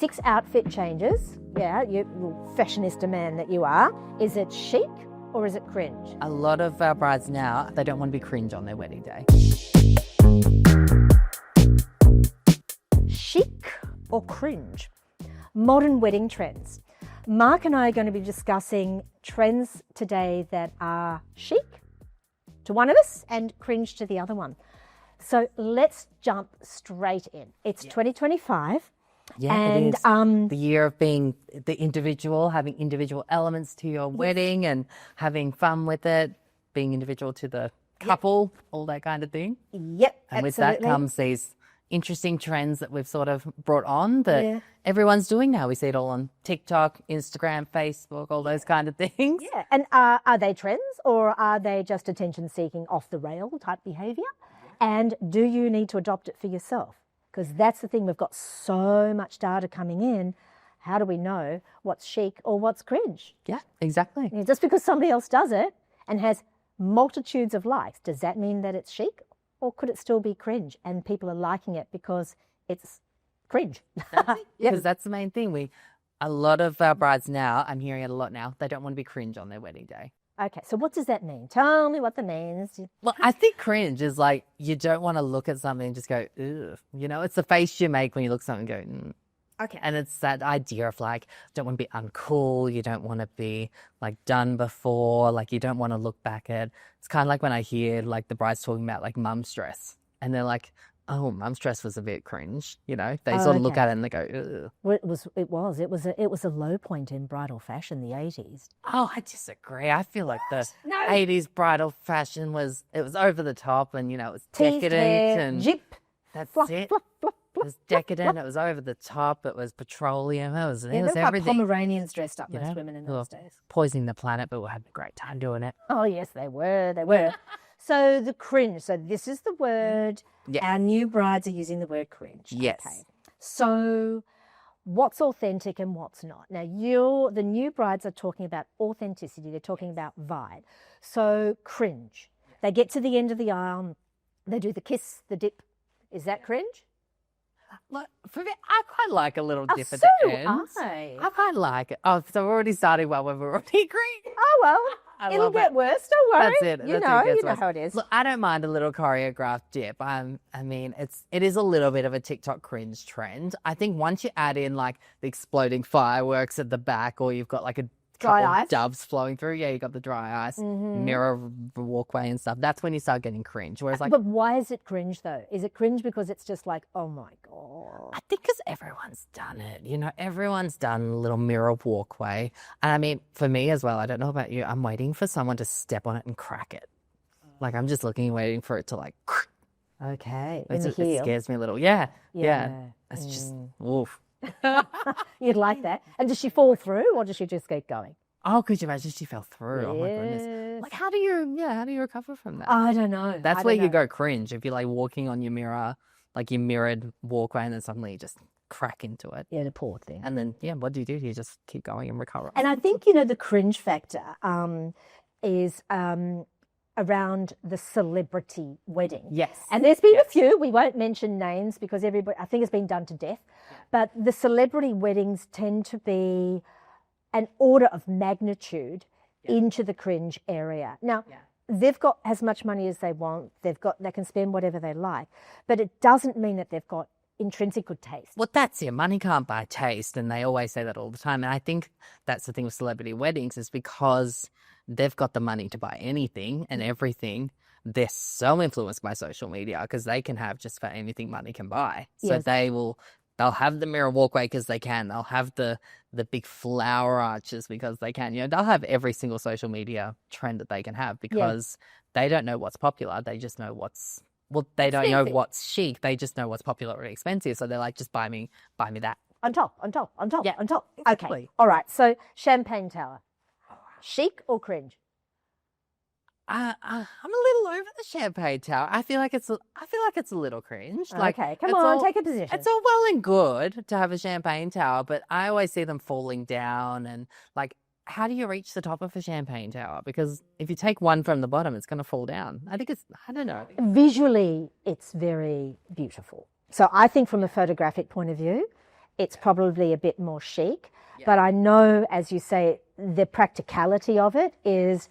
6 outfit changes. Yeah, you fashionista man that you are. Is it chic or is it cringe? A lot of our brides now, they don't want to be cringe on their wedding day. Chic or cringe? Modern wedding trends. Mark and I are going to be discussing trends today that are chic to one of us and cringe to the other one. So let's jump straight in. It's 2025. Yeah, and, it is. The year of being the individual, having individual elements to your wedding and having fun with it, being individual to the couple, all that kind of thing. Yep, And with absolutely. that comes these interesting trends that we've sort of brought on that everyone's doing now. We see it all on TikTok, Instagram, Facebook, all those kind of things. Yeah, and are they trends or are they just attention-seeking, off-the-rail type behaviour? And do you need to adopt it for yourself? Because that's the thing, we've got so much data coming in. How do we know what's chic or what's cringe? Yeah, exactly. You know, just because somebody else does it and has multitudes of likes, does that mean that it's chic? Or could it still be cringe and people are liking it because it's cringe? Because that's the main thing. A lot of our brides now, I'm hearing it a lot now, they don't want to be cringe on their wedding day. Okay, so what does that mean? Tell me what that means. Well, I think cringe is like you don't want to look at something and just go, ugh. You know, it's the face you make when you look at something and go, Okay. And it's that idea of like, don't want to be uncool. You don't want to be like done before. Like you don't want to look back at. It's kind of like when I hear like the brides talking about like mum's dress and they're like, oh, mum's dress was a bit cringe. You know, they sort of look at it and they go, ugh. Well, it was a low point in bridal fashion, the 80s. Oh, I disagree. I feel like the 80s bridal fashion was over the top and, you know, it was decadent and jip, that's fluff, it. fluff, fluff, It was decadent. It was over the top. It was petroleum. It was like everything. Pomeranians dressed up, most women in those days. Poisoning the planet, but we had a great time doing it. Oh, yes, they were. They were. So the cringe. So this is the word. Yeah. Our new brides are using the word cringe. Yes. Okay. So what's authentic and what's not? Now, the new brides are talking about authenticity. They're talking about vibe. So cringe. They get to the end of the aisle. They do the kiss, the dip. Is that cringe? Look, for me, I quite like a little dip at so the end. I quite like it. Oh, so we're already starting well when we're already green. Oh, well, I it'll love get it. worse. Don't worry. That's it. You know how it is. Look, I don't mind a little choreographed dip. I mean, it is a little bit of a TikTok cringe trend. I think once you add in like the exploding fireworks at the back, or you've got like a Dry couple ice. of doves flowing through. Yeah, you got the dry ice, mirror walkway and stuff. That's when you start getting cringe. Whereas like, But why is it cringe though? Is it cringe because it's just like, oh my God? I think because everyone's done it. You know, everyone's done a little mirror walkway. And I mean, for me as well, I don't know about you, I'm waiting for someone to step on it and crack it. Like I'm just looking, waiting for it to like, Okay. In it, the it heel. scares me a little. Yeah. It's just, oof. You'd like that. And does she fall through or does she just keep going? Oh, could you imagine she fell through? Oh my goodness. Yes. Like how do you recover from that? I don't know. That's where you go cringe. If you're like walking on your mirror, like your mirrored walkway and then suddenly you just crack into it. Yeah, the poor thing. And then, what do? You just keep going and recover. And I think, you know, the cringe factor is around the celebrity wedding. Yes. And there's been a few, we won't mention names because everybody, I think it's been done to death, but the celebrity weddings tend to be an order of magnitude into the cringe area. Now, they've got as much money as they want. They can spend whatever they like, but it doesn't mean that they've got intrinsic good taste. Well, that's it. Money can't buy taste, and they always say that all the time. And I think that's the thing with celebrity weddings is because they've got the money to buy anything and everything. They're so influenced by social media because they can have just about anything money can buy. So they'll have the mirror walkway because they can. They'll have the big flower arches because they can. You know, they'll have every single social media trend that they can have because they don't know what's popular. They just know they don't know what's chic. They just know what's popular or expensive. So they're like, just buy me that. On top. Yeah, On top. exactly. Okay. All right. So champagne tower. Chic or cringe? I'm a little over the champagne tower. I feel like it's a little cringe. Like, okay, come on, take a position. It's all well and good to have a champagne tower, but I always see them falling down and like, how do you reach the top of a champagne tower? Because if you take one from the bottom, it's going to fall down. I don't know. Visually, it's very beautiful. So I think from a photographic point of view, it's probably a bit more chic. But I know, as you say, the practicality of it is,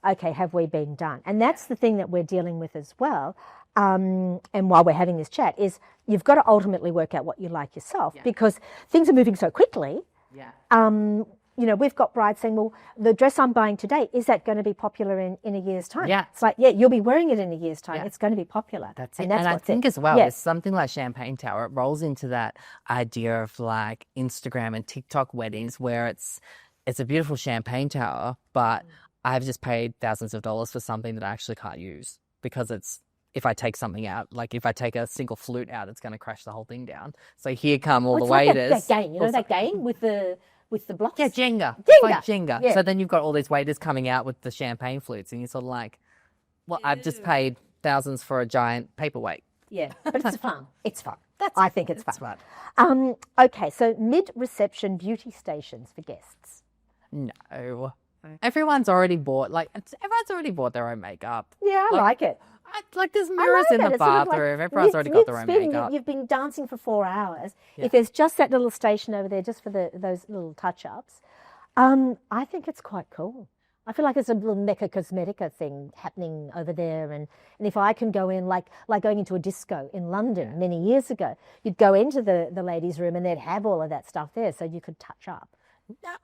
okay, have we been done? And that's the thing that we're dealing with as well. And while we're having this chat is you've got to ultimately work out what you like yourself because things are moving so quickly. You know, we've got brides saying, well, the dress I'm buying today, is that going to be popular in a year's time? It's like, you'll be wearing it in a year's time. It's going to be popular. That's it. And I think as well, it's something like Champagne Tower. It rolls into that idea of like Instagram and TikTok weddings where it's a beautiful champagne tower, but I've just paid thousands of dollars for something that I actually can't use because if I take something out, like if I take a single flute out, it's going to crash the whole thing down. So here come all the waiters. Like that game, you know, that game with the blocks? Yeah, Jenga. It's like Jenga. Yeah. So then you've got all these waiters coming out with the champagne flutes and you're sort of like, well, I've just paid thousands for a giant paperweight. Yeah, but it's fun. It's fun. I think it's fun. Fun. Okay, so mid-reception beauty stations for guests. No. Everyone's already bought their own makeup. Yeah, I like it. Like there's mirrors in the bathroom. Everyone's already got their own makeup. You've been dancing for 4 hours. If there's just that little station over there, just for those little touch-ups, I think it's quite cool. I feel like there's a little Mecca Cosmetica thing happening over there. And if I can go in, like going into a disco in London many years ago, you'd go into the ladies' room and they'd have all of that stuff there so you could touch up.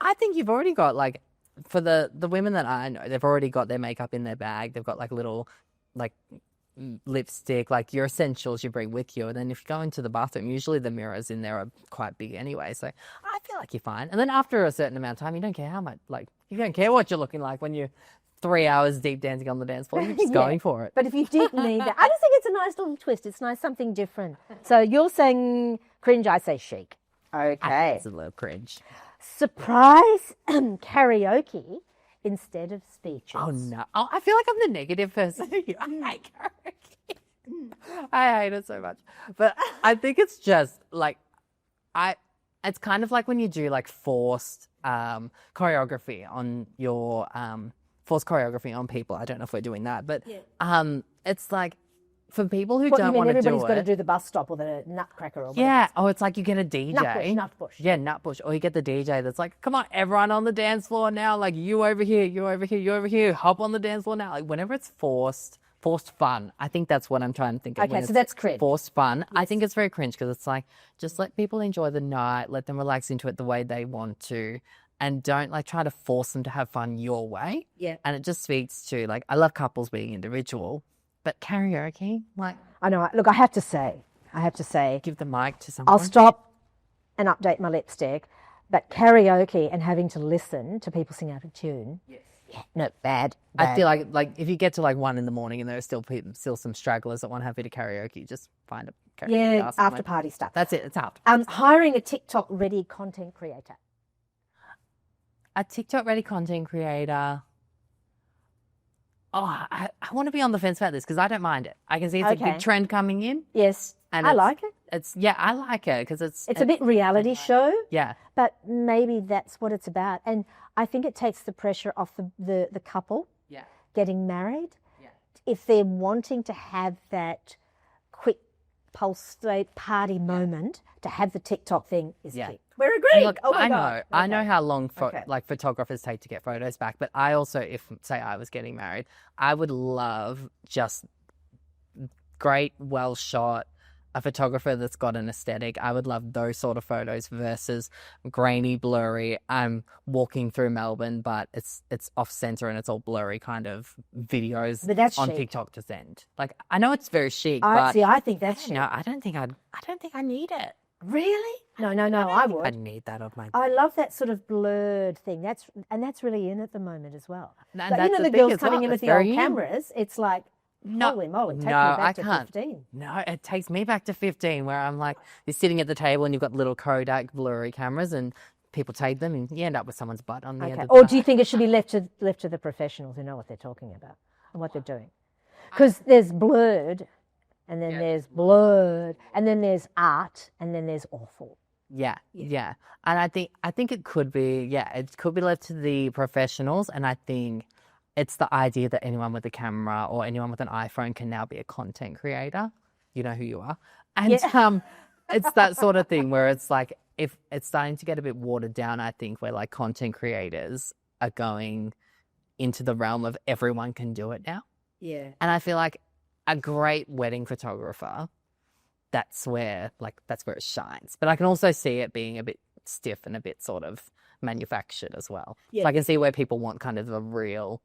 I think you've already got, like, for the women that I know, they've already got their makeup in their bag. They've got, like, little, like, lipstick, like your essentials you bring with you. And then if you go into the bathroom, usually the mirrors in there are quite big anyway. So I feel like you're fine. And then after a certain amount of time, you don't care how much, like, you don't care what you're looking like when you're 3 hours deep dancing on the dance floor. You're just going for it. But if you did need that, I just think it's a nice little twist. It's nice, something different. So you're saying cringe, I say chic. Okay. It's a little cringe. Surprise karaoke instead of speeches. Oh, no. Oh, I feel like I'm the negative person. I hate karaoke. I hate it so much. But I think it's just like, it's kind of like when you do like forced choreography on your, forced choreography on people. I don't know if we're doing that, but it's like, for people who don't want to do it. Everybody's got to do the bus stop or the nutcracker or whatever. Yeah. Oh, it's like you get a DJ. Nutbush. Yeah, nutbush. Or you get the DJ that's like, come on, everyone on the dance floor now. Like, you over here, you over here, you over here. Hop on the dance floor now. Like, whenever it's forced fun. I think that's what I'm trying to think of. Okay, so that's cringe. Forced fun. Yes. I think it's very cringe because it's like, just let people enjoy the night. Let them relax into it the way they want to. And don't like try to force them to have fun your way. Yeah. And it just speaks to, like, I love couples being individual. But karaoke, like... I know. Look, I have to say... Give the mic to someone. I'll stop and update my lipstick, but karaoke and having to listen to people sing out of tune... Yes. Yeah, no, bad. I feel like if you get to like 1 a.m. and there are still some stragglers that want to have a bit of karaoke, just find a karaoke. Yeah, after party stuff. That's it. It's after. Hiring a TikTok-ready content creator. A TikTok-ready content creator... Oh, I want to be on the fence about this because I don't mind it. I can see it's a big trend coming in. Yes, and I like it. I like it because it's a bit reality show. Yeah, but maybe that's what it's about, and I think it takes the pressure off the couple. Yeah, getting married. Yeah, if they're wanting to have that quick pulse party moment, to have the TikTok thing is key. We're agreeing. Look, oh my God. Okay. I know how long like photographers take to get photos back, but I also, if say I was getting married, I would love just great, well shot, a photographer that's got an aesthetic. I would love those sort of photos versus grainy, blurry. I'm walking through Melbourne, but it's off center and it's all blurry kind of videos on chic. TikTok to send. Like, I know it's very chic, but I think that's chic. No, I don't think I need it. Really? No, I would. I need that on my... I love that sort of blurred thing. That's really in at the moment as well. And but, you know, the girls coming in with the old cameras, it's like, holy moly, take me back to 15. No, it takes me back to 15 where I'm like, you're sitting at the table and you've got little Kodak blurry cameras and people take them and you end up with someone's butt on the end of the Or do you think it should be left to the professionals who know what they're talking about and what they're doing? Because there's blurred... And then there's blurred, and then there's art, and then there's awful. Yeah. And I think it could be left to the professionals, and I think it's the idea that anyone with a camera or anyone with an iPhone can now be a content creator. You know who you are. And it's that sort of thing where it's like if it's starting to get a bit watered down, I think, where like content creators are going into the realm of everyone can do it now. Yeah. And I feel like a great wedding photographer, that's where it shines. But I can also see it being a bit stiff and a bit sort of manufactured as well. Yeah. So I can see where people want kind of the real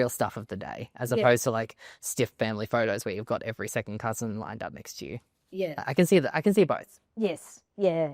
stuff of the day, as opposed to like stiff family photos where you've got every second cousin lined up next to you. Yeah. I can see that. I can see both. Yes. Yeah.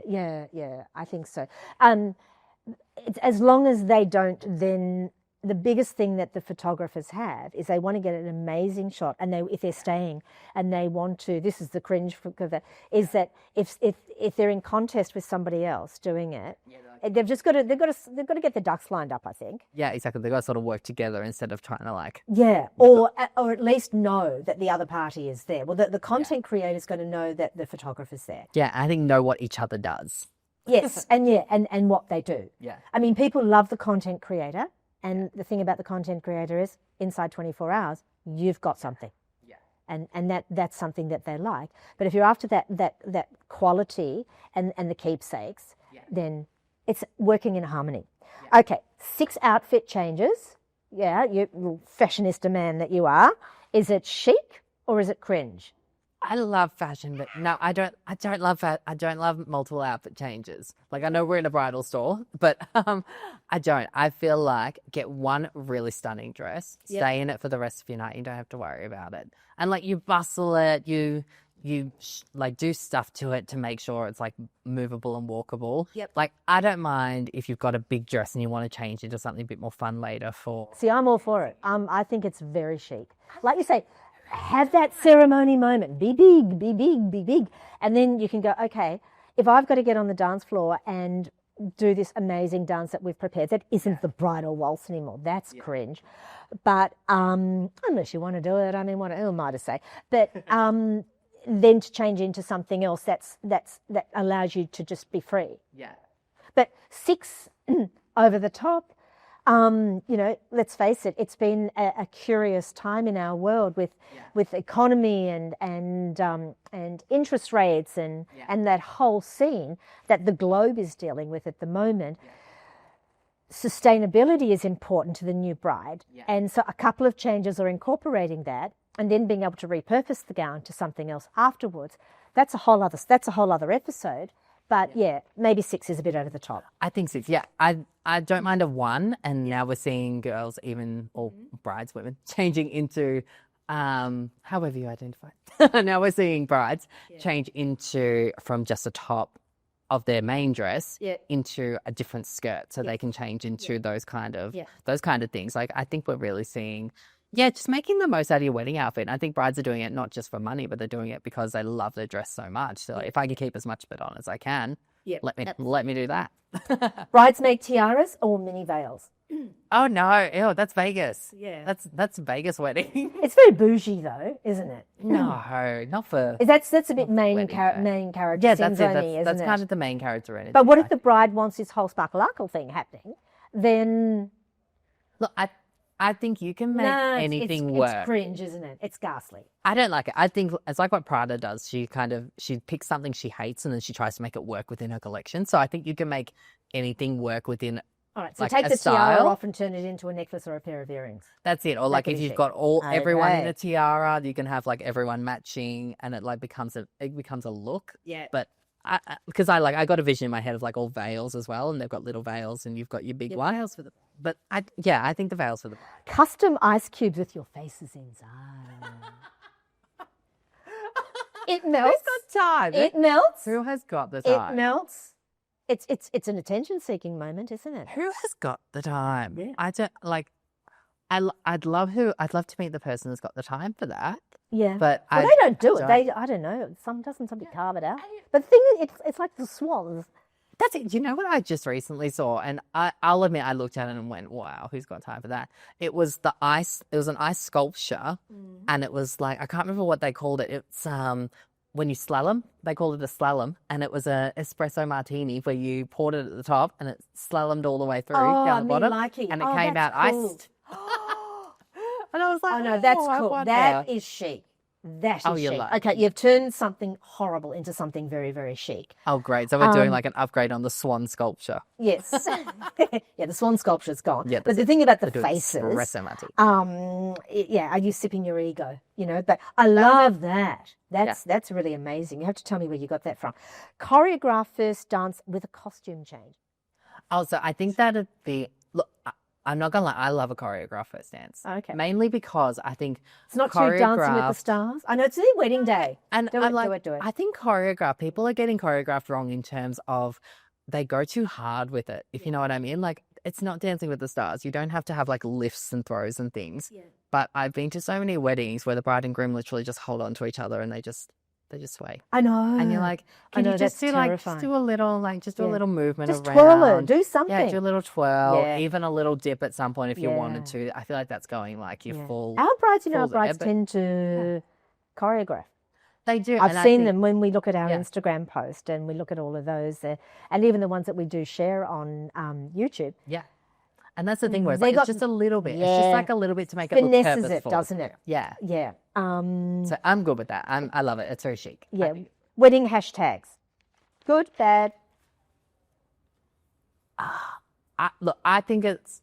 I think so. It's, as long as they don't, then the biggest thing that the photographers have is they want to get an amazing shot, and if they're staying and they want to, this is the cringe for that, is that if they're in contest with somebody else doing it, they've got to get the ducks lined up, I think. Yeah, exactly. They've got to sort of work together instead of trying to like. Yeah, or at least know that the other party is there. Well, the content creator's going to know that the photographer's there. Yeah, I think know what each other does. Yes, and what they do. Yeah. I mean, people love the content creator, and the thing about the content creator is inside 24 hours, you've got something. Yeah. And that's something that they like. But if you're after that quality and the keepsakes, then it's working in harmony. Yeah. Okay, 6 outfit changes. Yeah, you fashionista man that you are. Is it chic or is it cringe? I love fashion, but no, I don't love multiple outfit changes. Like, I know we're in a bridal store, but I don't. I feel like get one really stunning dress, stay in it for the rest of your night. You don't have to worry about it. And like, you bustle it, you like do stuff to it to make sure it's like movable and walkable. Yep. Like, I don't mind if you've got a big dress and you want to change into something a bit more fun later for. See, I'm all for it. I think it's very chic. Like you say, have that ceremony moment. Be big, be big, be big. And then you can go, okay, if I've got to get on the dance floor and do this amazing dance that we've prepared, that isn't the bridal waltz anymore. That's cringe. But unless you want to do it, I mean, who am I to say? But then to change into something else that allows you to just be free. Yeah. But 6 over the top. Let's face it, it's been a curious time in our world with economy and interest rates and that whole scene that the globe is dealing with at the moment. Yeah. Sustainability is important to the new bride. Yeah. And so a couple of changes are incorporating that, and then being able to repurpose the gown to something else afterwards. That's a whole other episode. But maybe 6 is a bit over the top. I think 6, yeah. I don't mind a 1, and now we're seeing girls, even or brides, women, changing into however you identify. Now we're seeing brides change into from just a top of their main dress into a different skirt, so they can change into those kind of things. Like, I think we're really seeing. Yeah, just making the most out of your wedding outfit. I think brides are doing it not just for money, but they're doing it because they love their dress so much. So if I can keep as much of it on as I can, let me do that. Brides make tiaras or mini veils? Oh no, ew, that's Vegas. Yeah, that's Vegas wedding. It's very bougie though, isn't it? No, not for. That's a bit main character. Yeah, that's it. That's kind of the main character energy. But what if the bride wants this whole sparkle thing happening? Then look, I think you can make anything work. It's cringe, isn't it? It's ghastly. I don't like it. I think it's like what Prada does. She picks something she hates and then she tries to make it work within her collection. So I think you can make anything work within. All right, so take the tiara off and turn it into a necklace or a pair of earrings. That's it. Or like if you've got everyone in a tiara, you can have like everyone matching, and it like becomes a look. Yeah. But because I got a vision in my head of like all veils as well, and they've got little veils, and you've got your big veils for the. But I think the veils for the custom ice cubes with your faces inside. It melts. Who's got time? It melts. Who has got the time? It melts. It's an attention-seeking moment, isn't it? Who has got the time? Yeah. I don't like. I'd love to meet the person who's got the time for that. Yeah, but they don't do it. I don't know. Somebody carve it out. But the thing is, it's like the swans. That's it. Do you know what I just recently saw? And I'll admit, I looked at it and went, "Wow, who's got time for that?" It was the ice. It was an ice sculpture, and it was like I can't remember what they called it. It's when you slalom, they called it a slalom, and it was a espresso martini where you poured it at the top and it slalomed all the way through down the bottom, and it came out cool. iced. And I was like, "Oh no, that's cool. That is chic." That is Oh, you're chic. like- Okay, you've turned something horrible into something very, very chic. Oh, great. So we're doing like an upgrade on the swan sculpture. Yes. Yeah, the swan sculpture's gone. Yeah, but the thing about the They're doing faces, espresso mate. yeah, are you sipping your ego? You know, but I love that. That's really amazing. You have to tell me where you got that from. Choreograph first dance with a costume change. Oh, so I think that'd be, look, I'm not gonna lie, I love a choreographed first dance. Okay. Mainly because I think It's not too Dancing with the Stars. I know it's their wedding day. And do I'm it, like, do it. I think choreographed, people are getting choreographed wrong in terms of they go too hard with it, if you know what I mean. Like, it's not Dancing with the Stars. You don't have to have like lifts and throws and things. Yeah. But I've been to so many weddings where the bride and groom literally just hold on to each other and they just sway. I know. And you're like, can you just do like, terrifying. just do a little, like, just do a little movement Just around. twirl it. Do something. Yeah, do a little twirl, Yeah. even a little dip at some point if you wanted to. I feel like that's going like your full. Our brides, full there, but- tend to choreograph. They do. I've and I seen think- them when we look at our Yeah. Instagram post and we look at all of those, and even the ones that we do share on YouTube. Yeah. And that's the thing where it's, They like, got- it's just a little bit. It's Yeah. just like a little bit to make it look Finesses purposeful. it, doesn't it? Yeah. Yeah. So I'm good with that. I love it. It's very chic. Yeah. Wedding hashtags. Good, bad. Look, I think it's.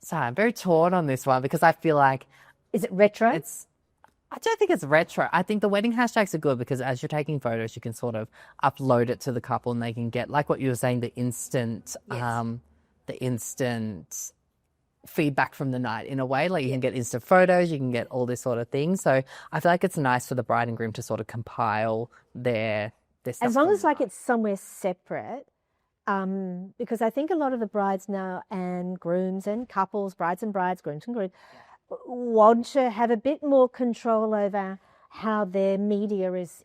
Sorry, I'm very torn on this one because I feel like Is it retro? I don't think it's retro. I think the wedding hashtags are good because as you're taking photos, you can sort of upload it to the couple and they can get, like what you were saying, the instant feedback from the night in a way. Like you can get instant photos, you can get all this sort of thing. So I feel like it's nice for the bride and groom to sort of compile their stuff. As long from as like it's somewhere separate, because I think a lot of the brides now and grooms and couples, brides and brides, grooms and grooms, want to have a bit more control over how their media is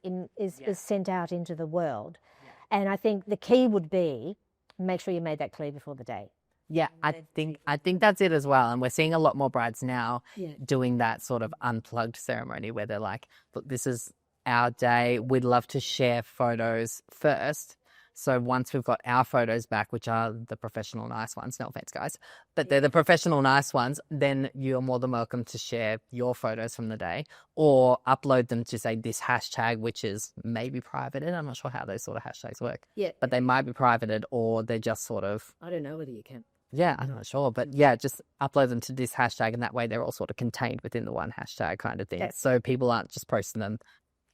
sent out into the world. Yeah. And I think the key would be make sure you made that clear before the day. Yeah, I think that's it as well. And we're seeing a lot more brides now doing that sort of unplugged ceremony where they're like, look, this is our day. We'd love to share photos first. So once we've got our photos back, which are the professional nice ones, no offense, guys, but they're the professional nice ones, then you're more than welcome to share your photos from the day or upload them to, say, this hashtag, which is maybe privated. I'm not sure how those sort of hashtags work. Yeah. But they might be privated or they're just sort of... I don't know whether you can. Yeah, I'm not sure. But yeah, just upload them to this hashtag and that way they're all sort of contained within the one hashtag kind of thing. Yes. So people aren't just posting them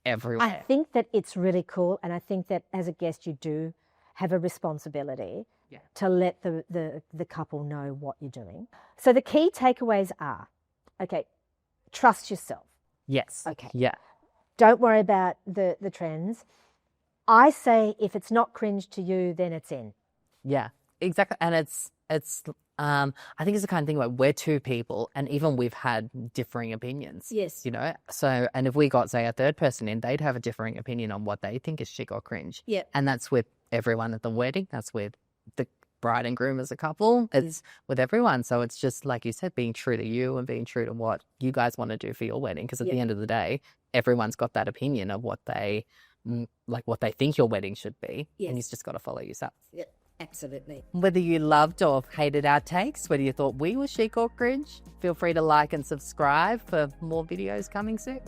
everywhere. I think that it's really cool, and I think that as a guest you do have a responsibility to let the couple know what you're doing. So the key takeaways are, okay, trust yourself. Yes. Okay. Yeah. Don't worry about the trends. I say if it's not cringe to you, then it's in. Yeah, exactly. And it's I think it's the kind of thing where we're two people and even we've had differing opinions. Yes. You know, so, and if we got, say, a third person in, they'd have a differing opinion on what they think is chic or cringe. Yeah. And that's with everyone at the wedding. That's with the bride and groom as a couple. It's with everyone. So it's just, like you said, being true to you and being true to what you guys want to do for your wedding. Because at the end of the day, everyone's got that opinion of what they, like what they think your wedding should be. Yes. And you've just got to follow yourself. Yeah. Absolutely. Whether you loved or hated our takes, whether you thought we were chic or cringe, feel free to like and subscribe for more videos coming soon.